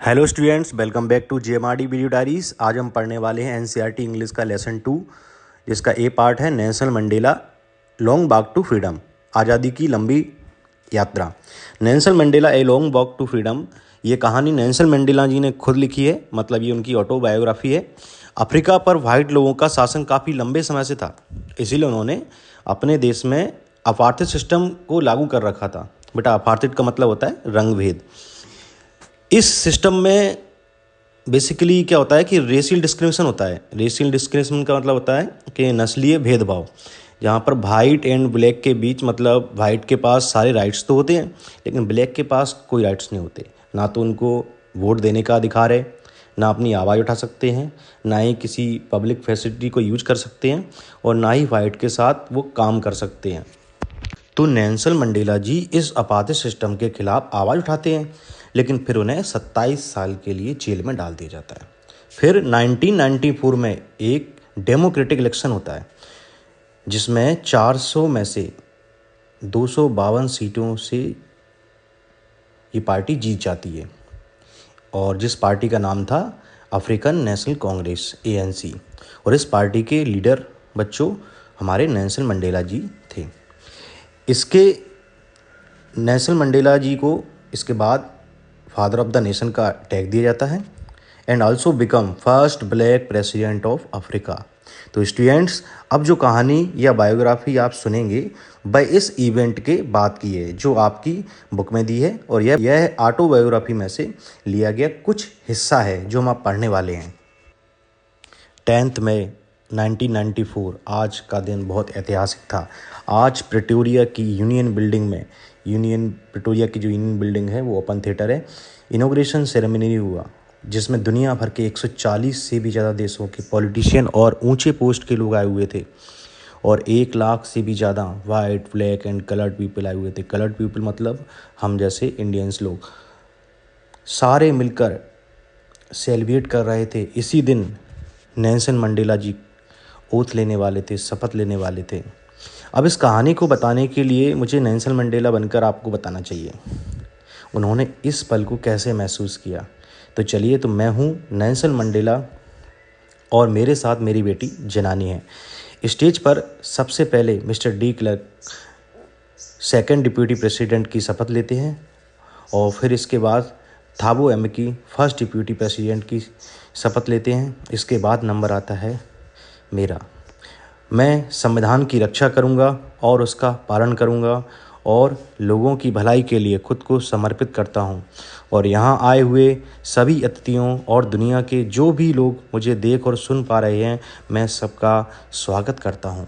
Hello students, welcome back to JMRD video diaries. आज हम पढ़ने वाले हैं एनसीईआरटी इंग्लिश का लेसन 2, जिसका ए पार्ट है Nelson Mandela long walk to freedom, आज़ादी की लंबी यात्रा। Nelson Mandela a long walk to freedom, ये कहानी नेल्सन मंडेला जी ने खुद लिखी है, मतलब ये उनकी ऑटोबायोग्राफी है। अफ्रीका पर वाइट लोगों का शासन काफ़ी लंबे समय से था, इसीलिए उन्होंने अपने देश में अपार्थाइड सिस्टम को लागू कर रखा था। बेटा, अपार्थाइड का मतलब होता है रंग भेद। इस सिस्टम में बेसिकली क्या होता है कि रेशियल डिस्क्रिमिनेशन होता है। रेशियल डिस्क्रिमिनेशन का मतलब होता है कि नस्लीय भेदभाव, जहाँ पर वाइट एंड ब्लैक के बीच, मतलब वाइट के पास सारे राइट्स तो होते हैं लेकिन ब्लैक के पास कोई राइट्स नहीं होते। ना तो उनको वोट देने का अधिकार है, ना अपनी आवाज़ उठा सकते हैं, ना ही किसी पब्लिक फैसिलिटी को यूज कर सकते हैं, और ना ही वाइट के साथ वो काम कर सकते हैं। तो नेल्सन मंडेला जी इस अपार्थाइड सिस्टम के खिलाफ आवाज़ उठाते हैं, लेकिन फिर उन्हें 27 साल के लिए जेल में डाल दिया जाता है। फिर 1994 में एक डेमोक्रेटिक इलेक्शन होता है, जिसमें 400 में से 252 सीटों से ये पार्टी जीत जाती है, और जिस पार्टी का नाम था अफ्रीकन नेशनल कांग्रेस ANC, और इस पार्टी के लीडर बच्चों हमारे नेल्सन मंडेला जी थे। इसके नेल्सन मंडेला जी को इसके बाद फादर ऑफ द नेशन का टैग दिया जाता है, and also become first black president of Africa. तो स्टूडेंट्स, अब जो कहानी या बायोग्राफी आप सुनेंगे वह इस इवेंट के बाद की है, जो आपकी बुक में दी है, और यह ऑटोबायोग्राफी में से लिया गया कुछ हिस्सा है जो हम आप पढ़ने वाले हैं। 10 मई 1994, आज का दिन बहुत ऐतिहासिक था। आज प्रिटोरिया की यूनियन बिल्डिंग में, प्रिटोरिया की जो यूनियन बिल्डिंग है वो ओपन थिएटर है, इनॉग्रेशन सेरेमनी हुआ, जिसमें दुनिया भर के 140 से भी ज़्यादा देशों के पॉलिटिशियन और ऊंचे पोस्ट के लोग आए हुए थे, और 1 लाख से भी ज़्यादा white, black and coloured people आए हुए थे। कलर्ड पीपल मतलब हम जैसे इंडियंस लोग, सारे मिलकर सेलिब्रेट कर रहे थे। इसी दिन नेल्सन मंडेला जी ओथ लेने वाले थे, शपथ लेने वाले थे। अब इस कहानी को बताने के लिए मुझे नेल्सन मंडेला बनकर आपको बताना चाहिए उन्होंने इस पल को कैसे महसूस किया। तो चलिए, तो मैं हूँ नेल्सन मंडेला और मेरे साथ मेरी बेटी जनानी है। स्टेज पर सबसे पहले mister de Klerk second deputy president की शपथ लेते हैं, और फिर इसके बाद थाबो एम्बकी फर्स्ट डिप्यूटी प्रेसिडेंट की शपथ लेते हैं। इसके बाद नंबर आता है मेरा। मैं संविधान की रक्षा करूंगा और उसका पालन करूंगा, और लोगों की भलाई के लिए खुद को समर्पित करता हूं, और यहाँ आए हुए सभी अतिथियों और दुनिया के जो भी लोग मुझे देख और सुन पा रहे हैं, मैं सबका स्वागत करता हूं।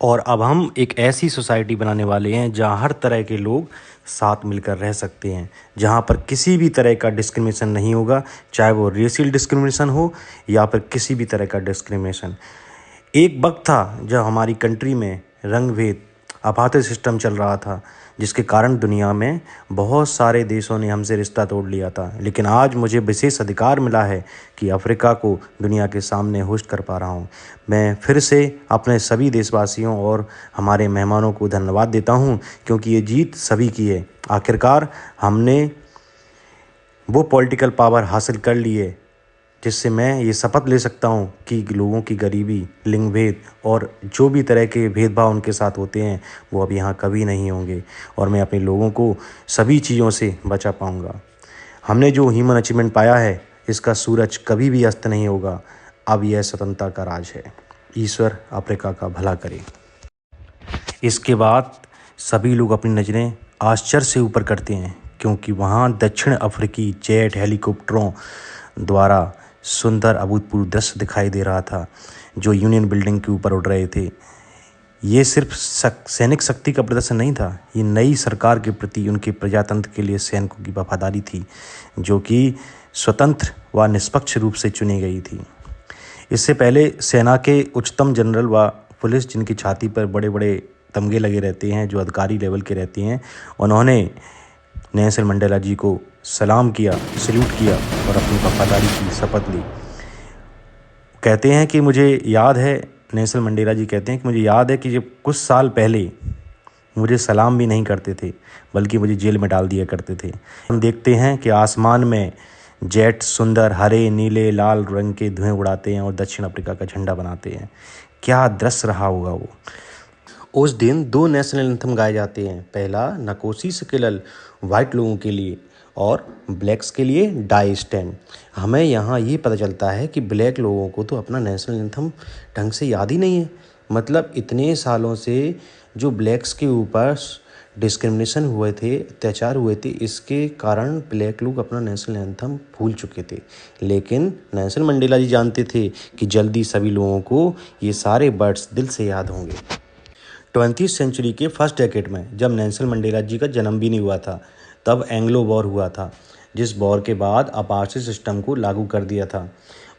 और अब हम एक ऐसी सोसाइटी बनाने वाले हैं जहां हर तरह के लोग साथ मिलकर रह सकते हैं, जहां पर किसी भी तरह का डिस्क्रिमिनेशन नहीं होगा, चाहे वो रेशियल डिस्क्रिमिनेशन हो या फिर किसी भी तरह का डिस्क्रिमिनेशन। एक वक्त था जब हमारी कंट्री में रंग भेद, अपार्थाइड सिस्टम चल रहा था, जिसके कारण दुनिया में बहुत सारे देशों ने हमसे रिश्ता तोड़ लिया था। लेकिन आज मुझे विशेष अधिकार मिला है कि अफ्रीका को दुनिया के सामने होस्ट कर पा रहा हूँ। मैं फिर से अपने सभी देशवासियों और हमारे मेहमानों को धन्यवाद देता हूँ, क्योंकि ये जीत सभी की है। आखिरकार हमने वो पॉलिटिकल पावर हासिल कर ली है जिससे मैं ये शपथ ले सकता हूँ कि लोगों की गरीबी, लिंग भेद और जो भी तरह के भेदभाव उनके साथ होते हैं वो अब यहाँ कभी नहीं होंगे, और मैं अपने लोगों को सभी चीज़ों से बचा पाऊँगा। हमने जो ह्यूमन अचीवमेंट पाया है, इसका सूरज कभी भी अस्त नहीं होगा। अब यह स्वतंत्रता का राज है। ईश्वर अफ्रीका का भला करे। इसके बाद सभी लोग अपनी नज़रें आश्चर्य से ऊपर करते हैं, क्योंकि वहाँ दक्षिण अफ्रीकी जेट हेलीकॉप्टरों द्वारा सुंदर अभूतपूर्व दृश्य दिखाई दे रहा था, जो यूनियन बिल्डिंग के ऊपर उड़ रहे थे। ये सिर्फ सैनिक शक्ति का प्रदर्शन नहीं था, ये नई सरकार के प्रति उनके प्रजातंत्र के लिए सैनिकों की वफादारी थी, जो कि स्वतंत्र व निष्पक्ष रूप से चुनी गई थी। इससे पहले सेना के उच्चतम जनरल व पुलिस, जिनकी छाती पर बड़े बड़े तमगे लगे रहते हैं, जो अधिकारी लेवल के रहते हैं, उन्होंने नेल्सन मंडेला जी को सलाम किया, सल्यूट किया और अपनी वफादारी की शपथ ली। कहते हैं कि मुझे याद है, नेल्सन मंडेला जी कहते हैं कि मुझे याद है कि जब कुछ साल पहले मुझे सलाम भी नहीं करते थे, बल्कि मुझे जेल में डाल दिया करते थे। हम देखते हैं कि आसमान में जेट सुंदर हरे नीले लाल रंग के धुएं उड़ाते हैं और दक्षिण अफ्रीका का झंडा बनाते हैं। क्या दृश्य रहा होगा वो। उस दिन 2 नेशनल एंथम गाए जाते हैं। पहला नकोसी सिकलल वाइट लोगों के लिए और ब्लैक्स के लिए डाई स्टैंड। हमें यहाँ ये पता चलता है कि ब्लैक लोगों को तो अपना नेशनल एंथम ढंग से याद ही नहीं है। मतलब इतने सालों से जो ब्लैक्स के ऊपर डिस्क्रिमिनेशन हुए थे, अत्याचार हुए थे, इसके कारण ब्लैक लोग अपना नेशनल एंथम भूल चुके थे। लेकिन नेल्सन मंडेला जी जानते थे कि जल्दी सभी लोगों को ये सारे वर्ड्स दिल से याद होंगे। 20वीं सेंचुरी के फर्स्ट डेकेड में, जब नेल्सन मंडेला जी का जन्म भी नहीं हुआ था, तब एंग्लो वॉर हुआ था, जिस वॉर के बाद अपार्टheid सिस्टम को लागू कर दिया था।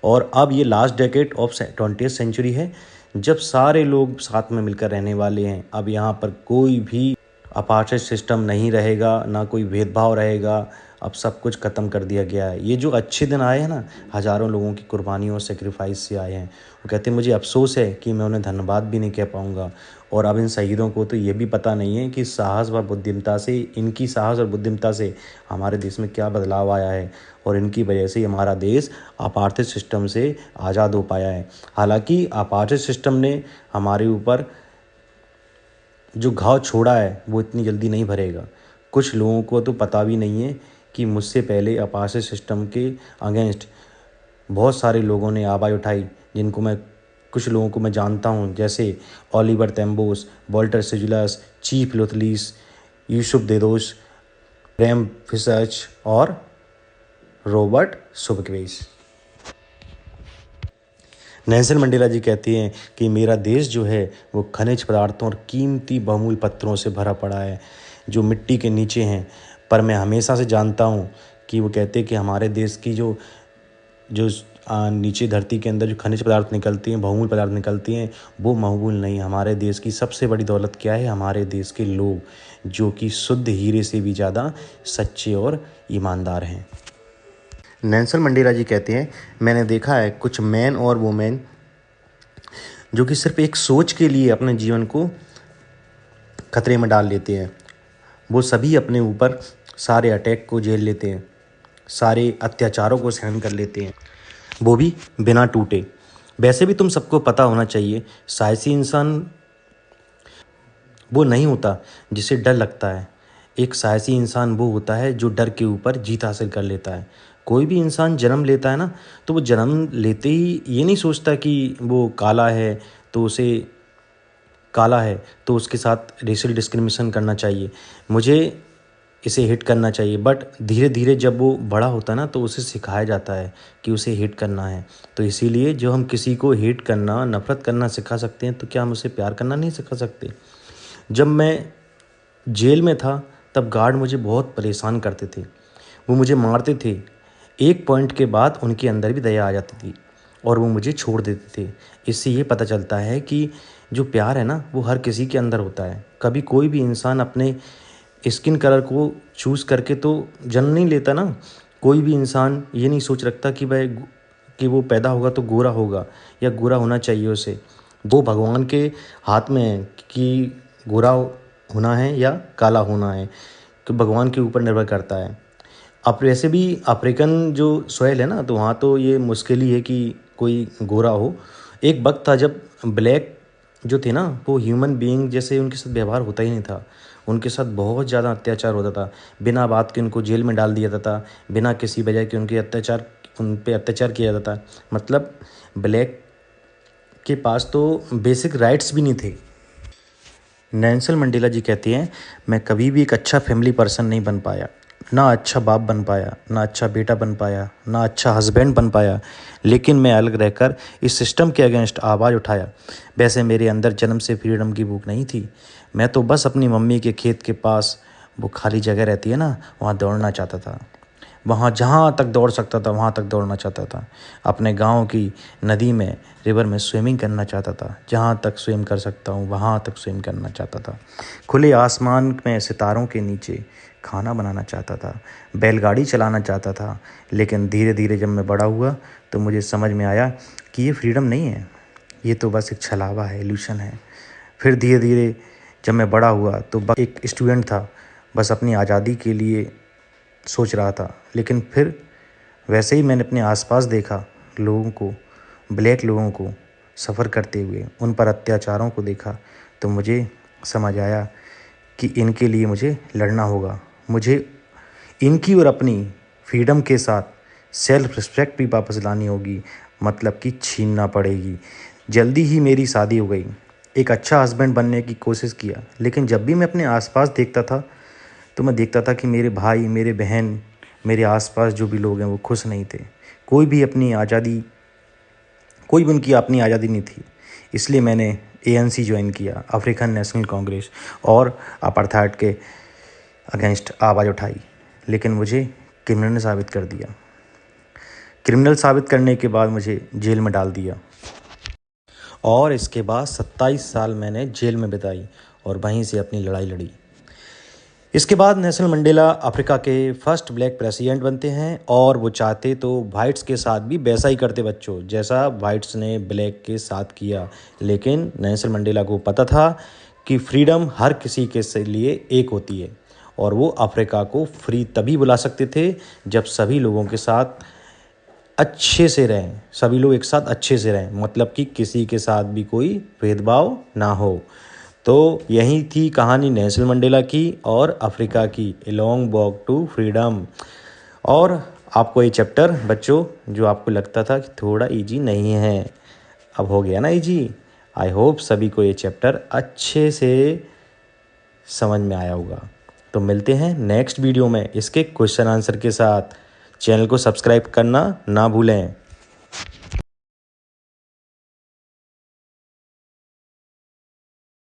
और अब ये लास्ट डेकेड ऑफ 20वीं सेंचुरी है, जब सारे लोग साथ में मिलकर रहने वाले हैं। अब यहाँ पर कोई भी अपार्टheid सिस्टम नहीं रहेगा, ना कोई भेदभाव रहेगा। अब सब कुछ ख़त्म कर दिया गया है। ये जो अच्छे दिन आए हैं ना, हज़ारों लोगों की कुर्बानियों और सेक्रीफाइस से आए हैं। वो कहते हैं मुझे अफसोस है कि मैं उन्हें धन्यवाद भी नहीं कह पाऊँगा। और अब इन शहीदों को तो ये भी पता नहीं है कि साहस व बुद्धिमत्ता से, इनकी साहस और बुद्धिमत्ता से हमारे देश में क्या बदलाव आया है, और इनकी वजह से हमारा देश अपार्टheid सिस्टम से आज़ाद हो पाया है। हालांकि अपार्टheid सिस्टम ने हमारे ऊपर जो घाव छोड़ा है वो इतनी जल्दी नहीं भरेगा। कुछ लोगों को तो पता भी नहीं है कि मुझसे पहले अपार्टheid सिस्टम के अगेंस्ट बहुत सारे लोगों ने आवाज़ उठाई, जिनको मैं कुछ लोगों को मैं जानता हूँ, जैसे Oliver Tambos, Walter Sisulus, chief Luthulis, Yusuf Dadoos, Bram Fischer और Robert Sobukwes. Nelson Mandela ji कहते हैं कि मेरा देश जो है वो खनिज पदार्थों और कीमती बहुमूल्य पत्थरों से भरा पड़ा है जो मिट्टी के नीचे हैं। पर मैं हमेशा से जानता हूँ कि वो कहते हैं कि हमारे देश की जो जो नीचे धरती के अंदर जो खनिज पदार्थ निकलती हैं, बहुमूल्य पदार्थ निकलती हैं, वो महमूल नहीं। हमारे देश की सबसे बड़ी दौलत क्या है? हमारे देश के लोग, जो कि शुद्ध हीरे से भी ज़्यादा सच्चे और ईमानदार हैं। नेल्सन मंडेला जी कहते हैं मैंने देखा है कुछ मैन और वुमेन जो कि सिर्फ एक सोच के लिए अपने जीवन को खतरे में डाल लेते हैं। वो सभी अपने ऊपर सारे अटैक को झेल लेते हैं, सारे अत्याचारों को सहन कर लेते हैं, वो भी बिना टूटे। वैसे भी तुम सबको पता होना चाहिए, साहसी इंसान वो नहीं होता जिसे डर लगता है। एक साहसी इंसान वो होता है जो डर के ऊपर जीत हासिल कर लेता है। कोई भी इंसान जन्म लेता है ना, तो वो जन्म लेते ही ये नहीं सोचता कि वो काला है तो उसके साथ रेशियल डिस्क्रिमिनेशन करना चाहिए, मुझे इसे हिट करना चाहिए। बट धीरे धीरे जब वो बड़ा होता है ना, तो उसे सिखाया जाता है कि उसे हिट करना है। तो इसीलिए जो हम किसी को हिट करना, नफरत करना सिखा सकते हैं, तो क्या हम उसे प्यार करना नहीं सिखा सकते? जब मैं जेल में था तब गार्ड मुझे बहुत परेशान करते थे, वो मुझे मारते थे। एक पॉइंट के बाद उनके अंदर भी दया आ जाती थी और वो मुझे छोड़ देते थे। इससे ये पता चलता है कि जो प्यार है ना, वो हर किसी के अंदर होता है। कभी कोई भी इंसान अपने स्किन कलर को चूज़ करके तो जन्म नहीं लेता ना। कोई भी इंसान ये नहीं सोच रखता कि वो पैदा होगा तो गोरा होगा या गोरा होना चाहिए उसे। वो भगवान के हाथ में है कि गोरा होना है या काला होना है, तो भगवान के ऊपर निर्भर करता है। अब वैसे भी अफ्रीकन जो सॉइल है ना, तो वहाँ तो ये मुश्किल ही है कि कोई गोरा हो। एक वक्त था जब ब्लैक जो थे ना, वो ह्यूमन बीइंग जैसे उनके साथ व्यवहार होता ही नहीं था। उनके साथ बहुत ज़्यादा अत्याचार होता था, बिना बात के उनको जेल में डाल दिया जाता था, बिना किसी वजह के उन पे अत्याचार किया जाता। मतलब ब्लैक के पास तो बेसिक राइट्स भी नहीं थे। नेल्सन मंडेला जी कहते हैं मैं कभी भी एक अच्छा फैमिली पर्सन नहीं बन पाया, ना अच्छा बाप बन पाया, ना अच्छा बेटा बन पाया, ना अच्छा हस्बैंड बन पाया, लेकिन मैं अलग रहकर इस सिस्टम के अगेंस्ट आवाज़ उठाया। वैसे मेरे अंदर जन्म से फ्रीडम की भूख नहीं थी, मैं तो बस अपनी मम्मी के खेत के पास वो खाली जगह रहती है ना, वहाँ दौड़ना चाहता था। वहाँ जहाँ तक दौड़ सकता था वहाँ तक दौड़ना चाहता था। अपने गांव की नदी में, रिवर में स्विमिंग करना चाहता था। जहाँ तक स्विम कर सकता हूँ वहाँ तक स्विम करना चाहता था। खुले आसमान में सितारों के नीचे खाना बनाना चाहता था, बैलगाड़ी चलाना चाहता था। लेकिन धीरे धीरे जब मैं बड़ा हुआ तो मुझे समझ में आया कि ये फ्रीडम नहीं है, ये तो बस एक छलावा है, इल्यूशन है। फिर धीरे धीरे जब मैं बड़ा हुआ तो एक स्टूडेंट था, बस अपनी आज़ादी के लिए सोच रहा था। लेकिन फिर वैसे ही मैंने अपने आसपास देखा लोगों को, ब्लैक लोगों को सफ़र करते हुए, उन पर अत्याचारों को देखा, तो मुझे समझ आया कि इनके लिए मुझे लड़ना होगा। मुझे इनकी और अपनी फ्रीडम के साथ सेल्फ रिस्पेक्ट भी वापस लानी होगी, मतलब कि छीनना पड़ेगी। जल्दी ही मेरी शादी हो गई। एक अच्छा हस्बैंड बनने की कोशिश किया, लेकिन जब भी मैं अपने आसपास देखता था तो मैं देखता था कि मेरे भाई, मेरे बहन, मेरे आसपास जो भी लोग हैं वो खुश नहीं थे। कोई भी उनकी अपनी आज़ादी नहीं थी। इसलिए मैंने ANC ज्वाइन किया, अफ्रीकन नेशनल कांग्रेस, और अपार्थाइड के अगेंस्ट आवाज़ उठाई। लेकिन मुझे क्रिमिनल साबित कर दिया। क्रिमिनल साबित करने के बाद मुझे जेल में डाल दिया और इसके बाद 27 साल मैंने जेल में बिताई और वहीं से अपनी लड़ाई लड़ी। इसके बाद नेल्सन मंडेला अफ्रीका के फर्स्ट ब्लैक प्रेसिडेंट बनते हैं और वो चाहते तो वाइट्स के साथ भी वैसा ही करते बच्चों, जैसा वाइट्स ने ब्लैक के साथ किया। लेकिन नेल्सन मंडेला को पता था कि फ्रीडम हर किसी के लिए एक होती है और वो अफ्रीका को फ्री तभी बुला सकते थे जब सभी लोगों के साथ अच्छे से रहें, सभी लोग एक साथ अच्छे से रहें, मतलब कि किसी के साथ भी कोई भेदभाव ना हो। तो यही थी कहानी नेल्सन मंडेला की और अफ्रीका की, a long walk to freedom. और आपको ये चैप्टर बच्चों जो आपको लगता था कि थोड़ा इजी नहीं है, अब हो गया ना इजी। आई होप सभी को ये चैप्टर अच्छे से समझ में आया होगा। तो मिलते हैं नेक्स्ट वीडियो में इसके क्वेश्चन आंसर के साथ। चैनल को सब्सक्राइब करना ना भूलें।